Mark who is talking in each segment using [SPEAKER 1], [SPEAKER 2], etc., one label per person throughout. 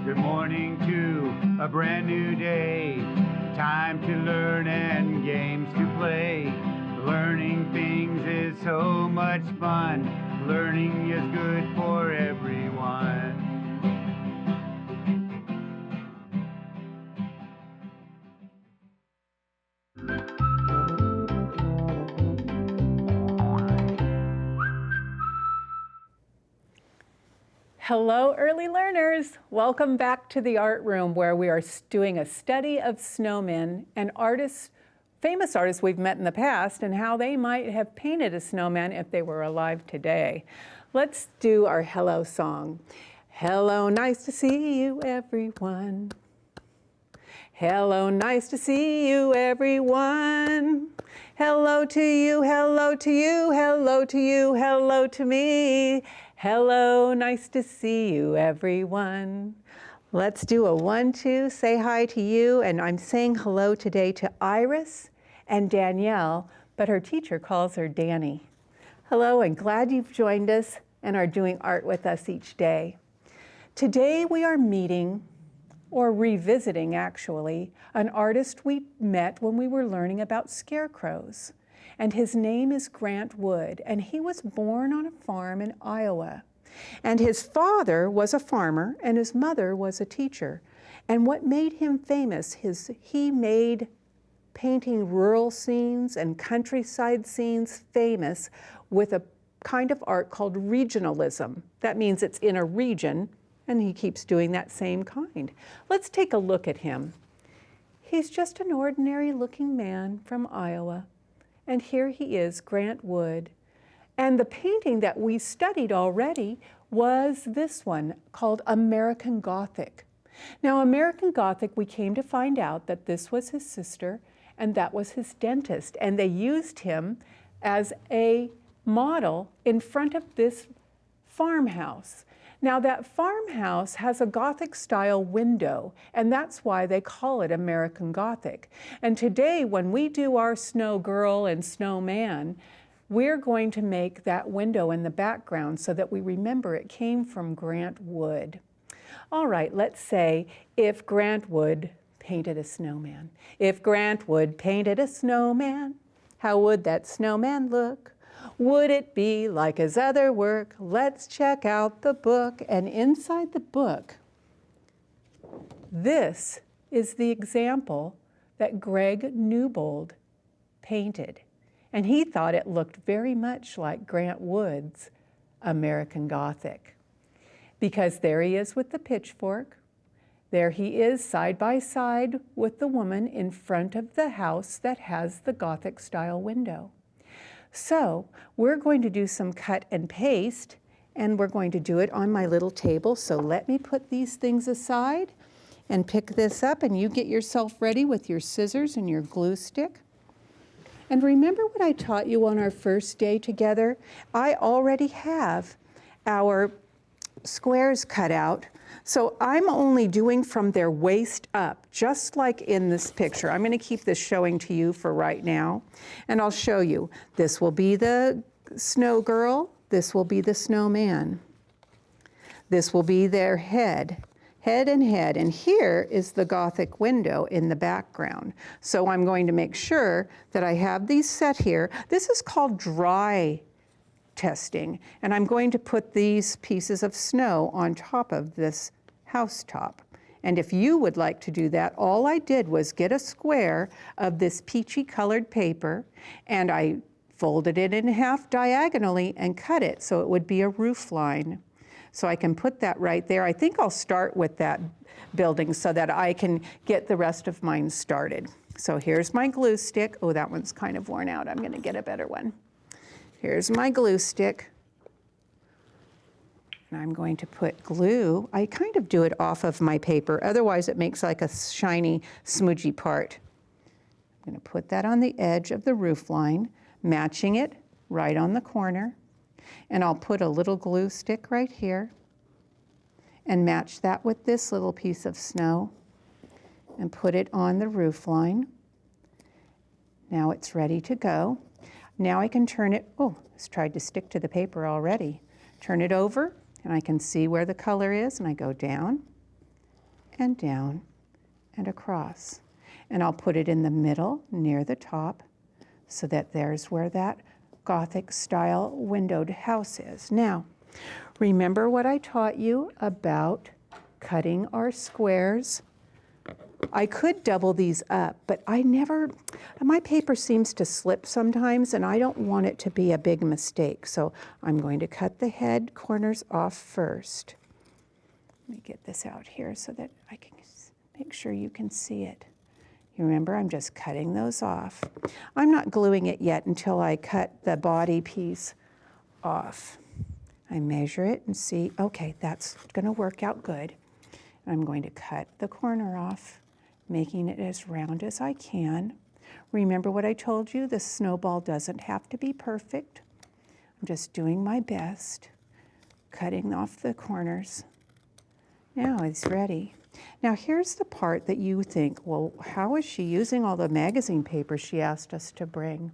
[SPEAKER 1] Good morning to a brand new day. Time to learn and games to play. Learning things is so much fun. Learning is good for everyone.
[SPEAKER 2] Hello, early learners. Welcome back to the art room where we are doing a study of snowmen and artists, famous artists we've met in the past and how they might have painted a snowman if they were alive today. Let's do our hello song. Hello, nice to see you, everyone. Hello, nice to see you, everyone. Hello to you, hello to you, hello to you, hello to me. Hello, nice to see you, everyone. Let's do a 1-2, say hi to you, and I'm saying hello today to Iris and Danielle, but her teacher calls her Danny. Hello, and glad you've joined us and are doing art with us each day. Today we are meeting, or revisiting actually, an artist we met when we were learning about scarecrows. And his name is Grant Wood, and he was born on a farm in Iowa. And his father was a farmer, and his mother was a teacher. And what made him famous is he made painting rural scenes and countryside scenes famous with a kind of art called regionalism. That means it's in a region, and he keeps doing that same kind. Let's take a look at him. He's just an ordinary looking man from Iowa. And here he is, Grant Wood. And the painting that we studied already was this one called American Gothic. Now, American Gothic, we came to find out that this was his sister and that was his dentist. And they used him as a model in front of this farmhouse. Now, that farmhouse has a Gothic style window, and that's why they call it American Gothic. And today, when we do our snow girl and snowman, we're going to make that window in the background so that we remember it came from Grant Wood. All right, let's say, if Grant Wood painted a snowman. If Grant Wood painted a snowman, how would that snowman look? Would it be like his other work? Let's check out the book. And inside the book, this is the example that Greg Newbold painted. And he thought it looked very much like Grant Wood's American Gothic. Because there he is with the pitchfork. There he is side by side with the woman in front of the house that has the Gothic style window. So we're going to do some cut and paste, and we're going to do it on my little table. So let me put these things aside and pick this up, and you get yourself ready with your scissors and your glue stick. And remember what I taught you on our first day together? I already have our squares cut out. So I'm only doing from their waist up, just like in this picture. I'm going to keep this showing to you for right now, and I'll show you. This will be the snow girl. This will be the snowman. This will be their head and head, and here is the Gothic window in the background. So I'm going to make sure that I have these set here. This is called dry testing, and I'm going to put these pieces of snow on top of this housetop. And if you would like to do that, all I did was get a square of this peachy colored paper, and I folded it in half diagonally and cut it so it would be a roof line. So I can put that right there. I think I'll start with that building so that I can get the rest of mine started. So here's my glue stick. Oh, that one's kind of worn out. I'm going to get a better one. Here's my glue stick. And I'm going to put glue. I kind of do it off of my paper. Otherwise, it makes like a shiny, smudgy part. I'm going to put that on the edge of the roof line, matching it right on the corner. And I'll put a little glue stick right here and match that with this little piece of snow and put it on the roof line. Now it's ready to go. Now I can turn it, oh, it's tried to stick to the paper already. Turn it over, and I can see where the color is, and I go down and down and across. And I'll put it in the middle near the top so that there's where that Gothic style windowed house is. Now, remember what I taught you about cutting our squares? I could double these up, but my paper seems to slip sometimes and I don't want it to be a big mistake. So I'm going to cut the head corners off first. Let me get this out here so that I can make sure you can see it. You remember, I'm just cutting those off. I'm not gluing it yet until I cut the body piece off. I measure it and see, okay, that's gonna work out good. I'm going to cut the corner off, making it as round as I can. Remember what I told you, the snowball doesn't have to be perfect. I'm just doing my best, cutting off the corners. Now it's ready. Now here's the part that you think, well, how is she using all the magazine paper she asked us to bring?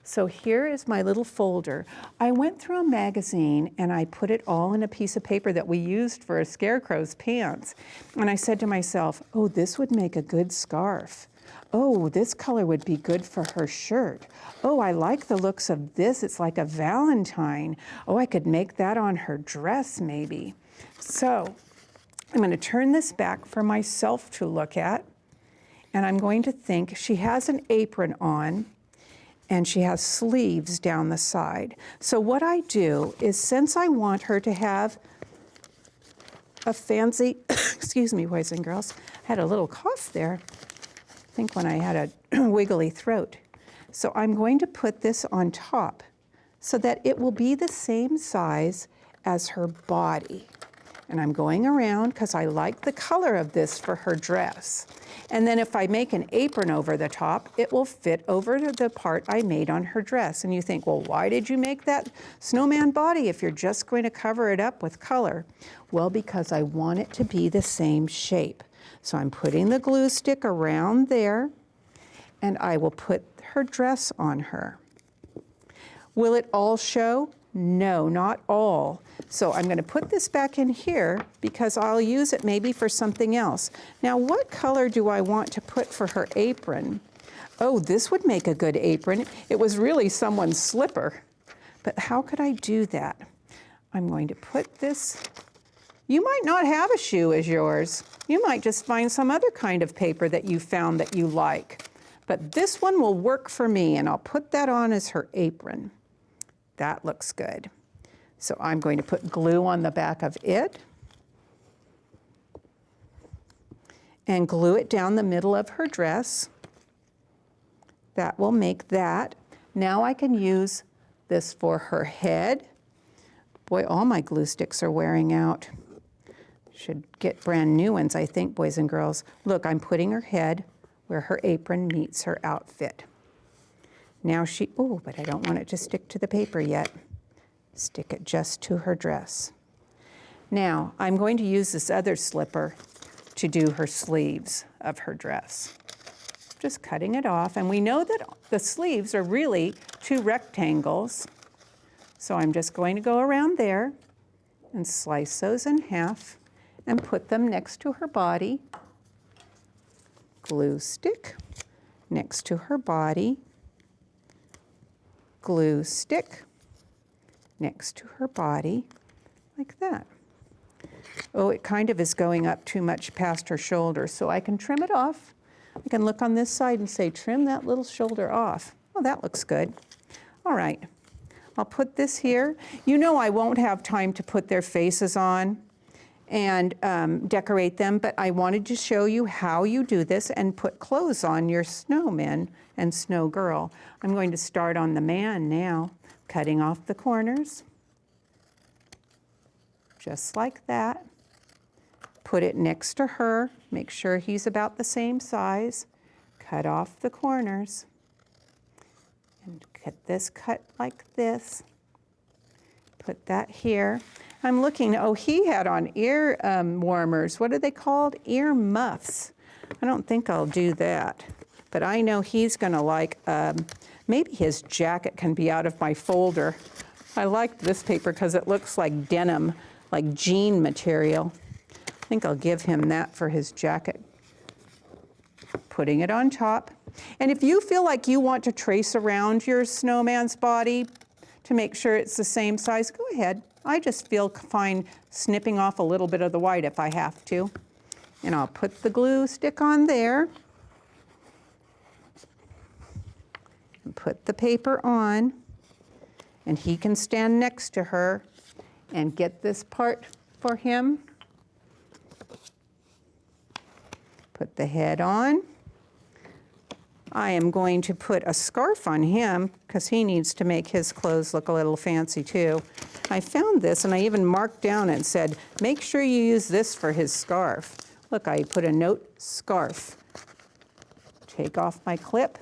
[SPEAKER 2] So here is my little folder. I went through a magazine and I put it all in a piece of paper that we used for a scarecrow's pants. And I said to myself, oh, this would make a good scarf. Oh, this color would be good for her shirt. Oh, I like the looks of this. It's like a Valentine. Oh, I could make that on her dress maybe. So I'm going to turn this back for myself to look at. And I'm going to think she has an apron on. And she has sleeves down the side. So what I do is, since I want her to have a fancy, excuse me, boys and girls, I had a little cough there, I think when I had a wiggly throat. So I'm going to put this on top so that it will be the same size as her body. And I'm going around because I like the color of this for her dress. And then if I make an apron over the top, it will fit over the part I made on her dress. And you think, well, why did you make that snowman body if you're just going to cover it up with color? Well, because I want it to be the same shape. So I'm putting the glue stick around there, and I will put her dress on her. Will it all show? No, not all. So I'm going to put this back in here because I'll use it maybe for something else. Now, what color do I want to put for her apron? Oh, this would make a good apron. It was really someone's slipper. But how could I do that? I'm going to put this. You might not have a shoe as yours. You might just find some other kind of paper that you found that you like. But this one will work for me, and I'll put that on as her apron. That looks good. So I'm going to put glue on the back of it and glue it down the middle of her dress. That will make that. Now I can use this for her head. Boy, all my glue sticks are wearing out. Should get brand new ones, I think, boys and girls. Look, I'm putting her head where her apron meets her outfit. Now oh, but I don't want it to stick to the paper yet. Stick it just to her dress. Now, I'm going to use this other slipper to do her sleeves of her dress. Just cutting it off, and we know that the sleeves are really 2 rectangles. So I'm just going to go around there and slice those in half and put them next to her body. Glue stick next to her body. Glue stick next to her body, like that. Oh, it kind of is going up too much past her shoulder, so I can trim it off. I can look on this side and say, trim that little shoulder off. Oh, that looks good. All right, I'll put this here. You know I won't have time to put their faces on and decorate them, but I wanted to show you how you do this and put clothes on your snowmen and snow girl. I'm going to start on the man now, cutting off the corners, just like that. Put it next to her, make sure he's about the same size. Cut off the corners, and get this cut like this. Put that here. I'm looking, oh, he had on ear warmers. What are they called? Ear muffs. I don't think I'll do that, but I know he's gonna like, maybe his jacket can be out of my folder. I like this paper because it looks like denim, like jean material. think I'll give him that for his jacket. Putting it on top. And if you feel like you want to trace around your snowman's body to make sure it's the same size, go ahead. I just feel fine snipping off a little bit of the white if I have to. And I'll put the glue stick on there. And put the paper on. And he can stand next to her and get this part for him. Put the head on. I am going to put a scarf on him because he needs to make his clothes look a little fancy too. I found this and I even marked down and said, make sure you use this for his scarf. Look, I put a note, scarf. Take off my clip.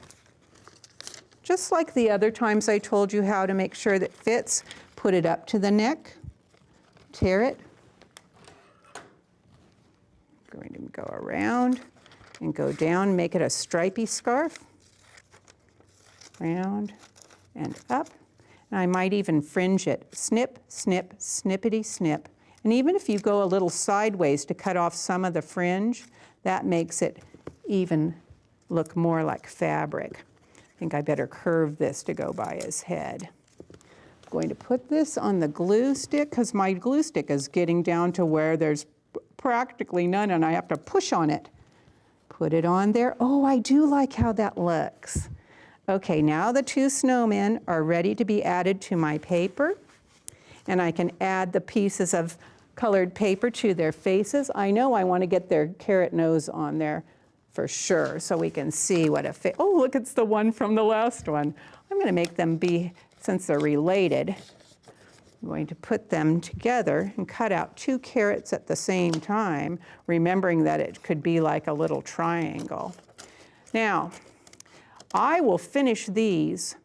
[SPEAKER 2] Just like the other times I told you how to make sure that fits, put it up to the neck, tear it. I'm going to go around and go down, make it a stripy scarf. Round and up. And I might even fringe it. Snip, snip, snippity, snip. And even if you go a little sideways to cut off some of the fringe, that makes it even look more like fabric. I think I better curve this to go by his head. I'm going to put this on the glue stick because my glue stick is getting down to where there's practically none and I have to push on it. Put it on there. Oh, I do like how that looks. Okay, now the two snowmen are ready to be added to my paper. And I can add the pieces of colored paper to their faces. I know I want to get their carrot nose on there for sure so we can see what a face. Oh, look, it's the one from the last one. I'm going to make them be, since they're related, I'm going to put them together and cut out two carrots at the same time, remembering that it could be like a little triangle. Now, I will finish these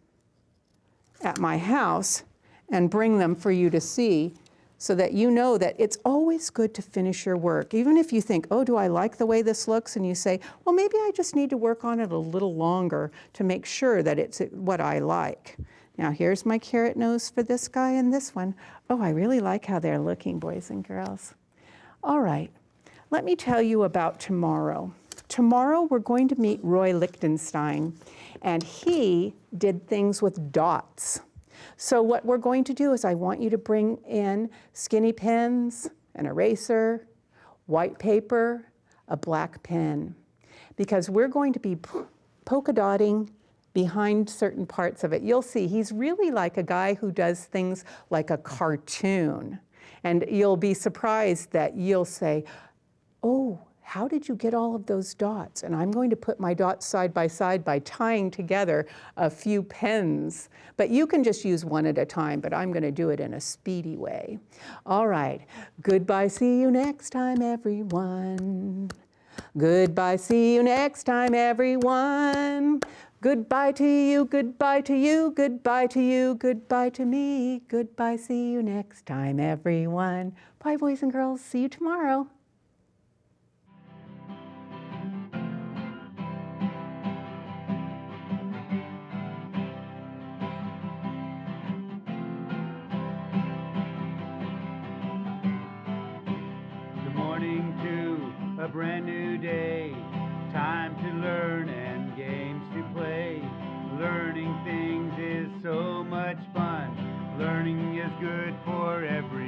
[SPEAKER 2] at my house and bring them for you to see so that you know that it's always good to finish your work. Even if you think, oh, do I like the way this looks? And you say, well, maybe I just need to work on it a little longer to make sure that it's what I like. Now here's my carrot nose for this guy and this one. Oh, I really like how they're looking, boys and girls. All right, let me tell you about tomorrow. Tomorrow we're going to meet Roy Lichtenstein, and he did things with dots. So what we're going to do is I want you to bring in skinny pens, an eraser, white paper, a black pen, because we're going to be polka dotting behind certain parts of it. You'll see he's really like a guy who does things like a cartoon. And you'll be surprised that you'll say, oh, how did you get all of those dots? And I'm going to put my dots side by tying together a few pens. But you can just use one at a time, but I'm going to do it in a speedy way. All right, goodbye, see you next time, everyone. Goodbye, see you next time, everyone. Goodbye to you, goodbye to you, goodbye to you, goodbye to me. Goodbye, see you next time, everyone. Bye, boys and girls, see you tomorrow.
[SPEAKER 1] Good morning to a brand new day. Time to learn and games to play. Learning things is so much fun. Learning is good for everyone.